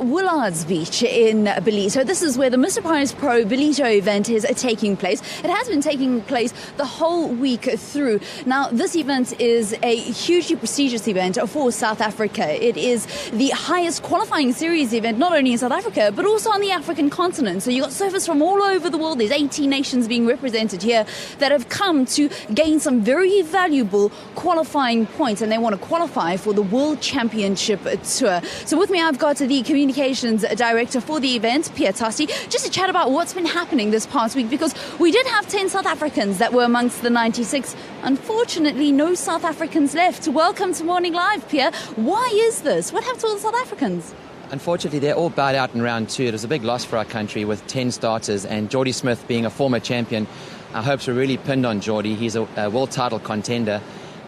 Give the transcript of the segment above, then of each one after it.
Willard's Beach in Ballito. This is where the Mr Price Pro Ballito event is taking place. It has been taking place the whole week through. Now, this event is a hugely prestigious event for South Africa. It is the highest qualifying series event, not only in South Africa, but also on the African continent. So you've got surfers from all over the world. There's 18 nations being represented here that have come to gain some very valuable qualifying points, and they want to qualify for the World Championship Tour. So with me, I've got the Communications Director for the event, Pierre Tossi, just to chat about what's been happening this past week, because we did have 10 South Africans that were amongst the 96. Unfortunately, no South Africans left. Welcome to Morning Live, Pierre. Why is this? What happened to all the South Africans? Unfortunately, they're all bowed out in round two. It was a big loss for our country with 10 starters, and Geordie Smith being a former champion. Our hopes were really pinned on Geordie. He's a world title contender.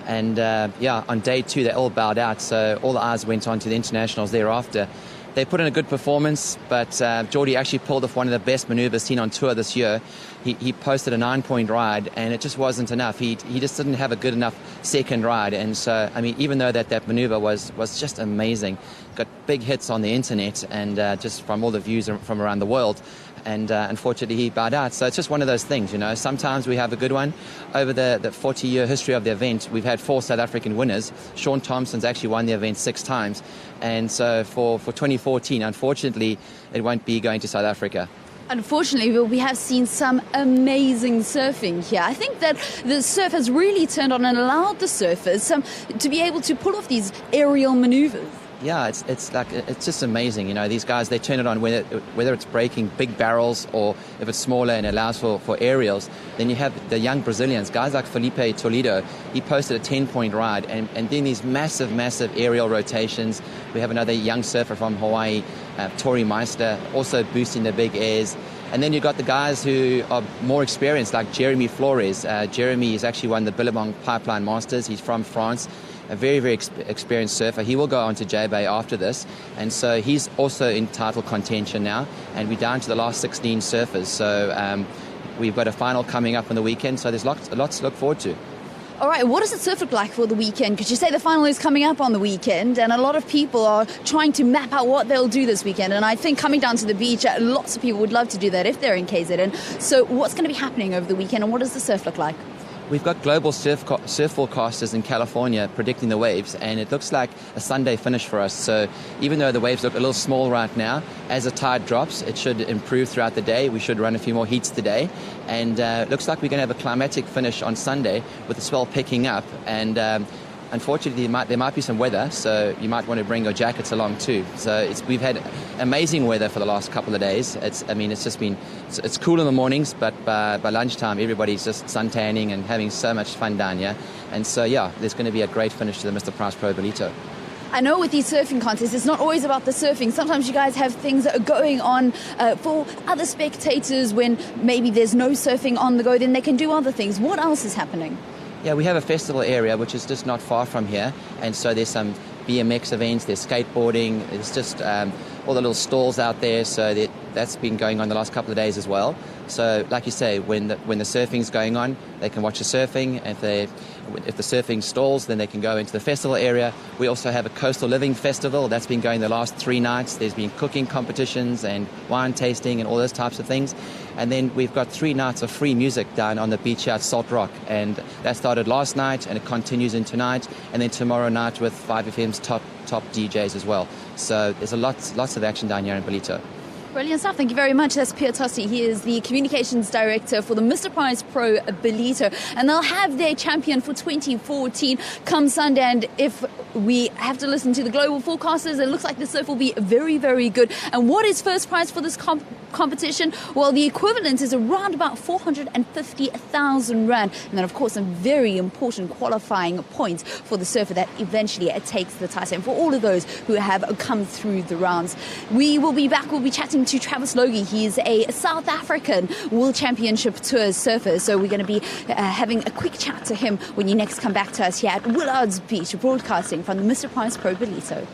And on day two, they all bowed out, so all the eyes went on to the internationals thereafter. They put in a good performance, but Geordie actually pulled off one of the best maneuvers seen on tour this year. He posted a 9-point ride, and it just wasn't enough. He just didn't have a good enough second ride. And so, I mean, even though that maneuver was just amazing, got big hits on the internet and just from all the views from around the world. And unfortunately, he bowed out. So it's just one of those things, you know. Sometimes we have a good one. Over the 40-year history of the event, we've had 4 South African winners. Sean Thompson's actually won the event 6 times. And so for 2014, unfortunately, it won't be going to South Africa. Unfortunately, we have seen some amazing surfing here. I think that the surf has really turned on and allowed the surfers to be able to pull off these aerial maneuvers. Yeah, it's just amazing. You know, these guys, they turn it on whether it's breaking big barrels or if it's smaller and allows for aerials. Then you have the young Brazilians, guys like Felipe Toledo. He posted a 10-point ride and doing these massive aerial rotations. We have another young surfer from Hawaii, Tori Meister, also boosting the big airs. And then you've got the guys who are more experienced, like Jeremy Flores. Jeremy has actually won the Billabong Pipeline Masters. He's from France. A very experienced surfer. He will go on to J-Bay after this, and so he's also in title contention now, and we're down to the last 16 surfers. So we've got a final coming up on the weekend, so there's lots to look forward to. All right, what does the surf look like for the weekend? Because you say the final is coming up on the weekend, and a lot of people are trying to map out what they'll do this weekend. And I think coming down to the beach, lots of people would love to do that if they're in KZN. So what's going to be happening over the weekend, and what does the surf look like? We've got global surf forecasters in California predicting the waves, and it looks like a Sunday finish for us. So even though the waves look a little small right now, as the tide drops, it should improve throughout the day. We should run a few more heats today, and it looks like we're going to have a climatic finish on Sunday with the swell picking up. And unfortunately, there might be some weather, so you might want to bring your jackets along too. So we've had amazing weather for the last couple of days. It's cool in the mornings, but by lunchtime, everybody's just suntanning and having so much fun down here. And so, yeah, there's going to be a great finish to the Mr Price Pro Ballito. I know with these surfing contests, it's not always about the surfing. Sometimes you guys have things that are going on for other spectators. When maybe there's no surfing on the go, then they can do other things. What else is happening? Yeah, we have a festival area which is just not far from here, and so there's some BMX events, there's skateboarding, there's just all the little stalls out there, so that's been going on the last couple of days as well. So like you say, when the surfing's going on, they can watch the surfing. If the surfing stalls, then they can go into the festival area. We also have a coastal living festival that's been going the last 3 nights. There's been cooking competitions and wine tasting and all those types of things. And then we've got 3 nights of free music down on the beach here at Salt Rock, and that started last night and it continues in tonight, and then tomorrow night with 5FM's top DJs as well. So there's lots of action down here in Ballito. Brilliant stuff. Thank you very much. That's Pierre Tossi. He is the Communications Director for the Mr Price Pro Ballito. And they'll have their champion for 2014 come Sunday. And if we have to listen to the global forecasters, it looks like the surf will be very good. And what is first prize for this competition? Well, the equivalent is around about 450,000 Rand. And then, of course, some very important qualifying points for the surfer that eventually takes the title. And for all of those who have come through the rounds. We will be back. We'll be chatting to Travis Logie. He's a South African World Championship Tour surfer. So we're going to be having a quick chat to him when you next come back to us here at Willard's Beach, broadcasting from the Mr Price Pro Ballito.